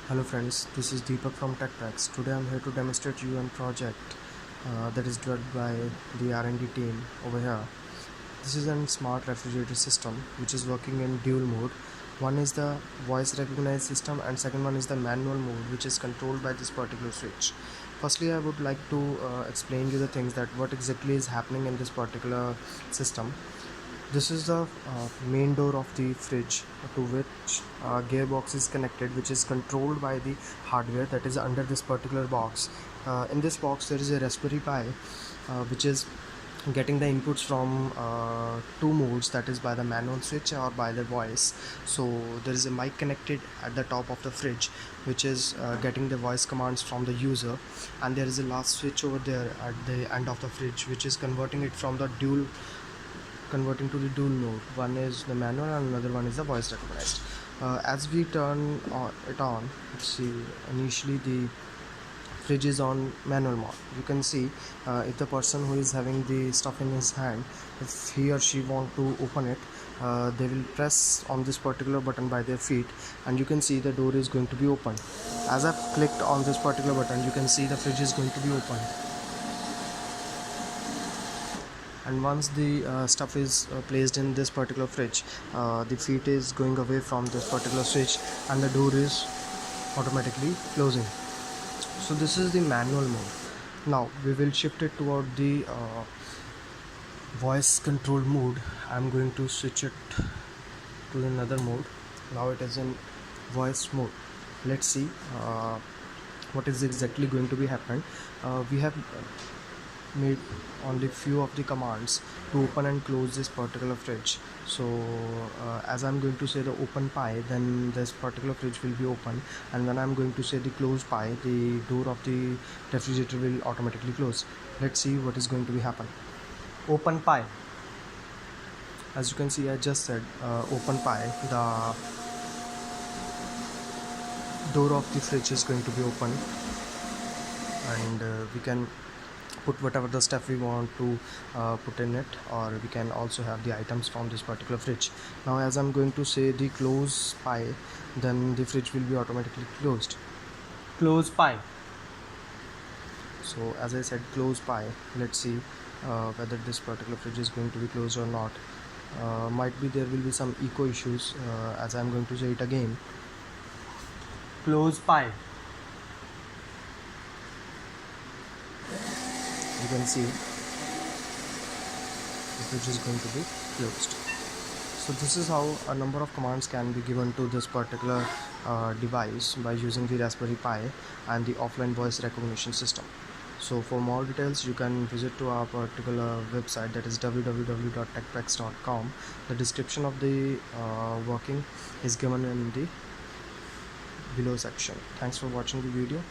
Hello friends, this is Deepak from TechPacks. Today I'm here to demonstrate you a project that is developed by the R&D team over here. This is a smart refrigerator system which is working in dual mode. One is the voice recognized system and second one is the manual mode, which is controlled by this particular switch. Firstly, I would like to explain you the things that what exactly is happening in this particular system. This is the main door of the fridge to which gearbox is connected, which is controlled by the hardware that is under this particular box. In this box there is a Raspberry Pi which is getting the inputs from two modes, that is by the manual switch or by the voice. So there is a mic connected at the top of the fridge which is getting the voice commands from the user, and there is a last switch over there at the end of the fridge which is converting to the dual mode. One is the manual and another one is the voice recognized. As we turn it on, let's see, initially the fridge is on manual mode. You can see if the person who is having the stuff in his hand, if he or she want to open it, they will press on this particular button by their feet, and you can see the door is going to be open. As I've clicked on this particular button, you can see the fridge is going to be open. And once the stuff is placed in this particular fridge, the feet is going away from this particular switch and the door is automatically closing. So this is the manual mode. Now we will shift it toward the voice control mode. I'm going to switch it to another mode. Now it is in voice mode. Let's see what is exactly going to be happening. We have made only few of the commands to open and close this particular fridge. So as I'm going to say the open pie, then this particular fridge will be open, and when I'm going to say the close pie, the door of the refrigerator will automatically close. Let's see what is going to be happen. Open pie. As you can see, I just said open pie. The door of the fridge is going to be open, and we can put whatever the stuff we want to put in it, or we can also have the items from this particular fridge. Now as I'm going to say the close pie, then the fridge will be automatically closed. Close pie. So as I said, close pie. Let's see whether this particular fridge is going to be closed or not. Might be there will be some echo issues as I'm going to say it again. Close pie. You can see the fridge is going to be closed. So this is how a number of commands can be given to this particular device by using the Raspberry Pi and the offline voice recognition system. So for more details, you can visit to our particular website, that is www.techpacks.com. The description of the working is given in the below section. Thanks for watching the video.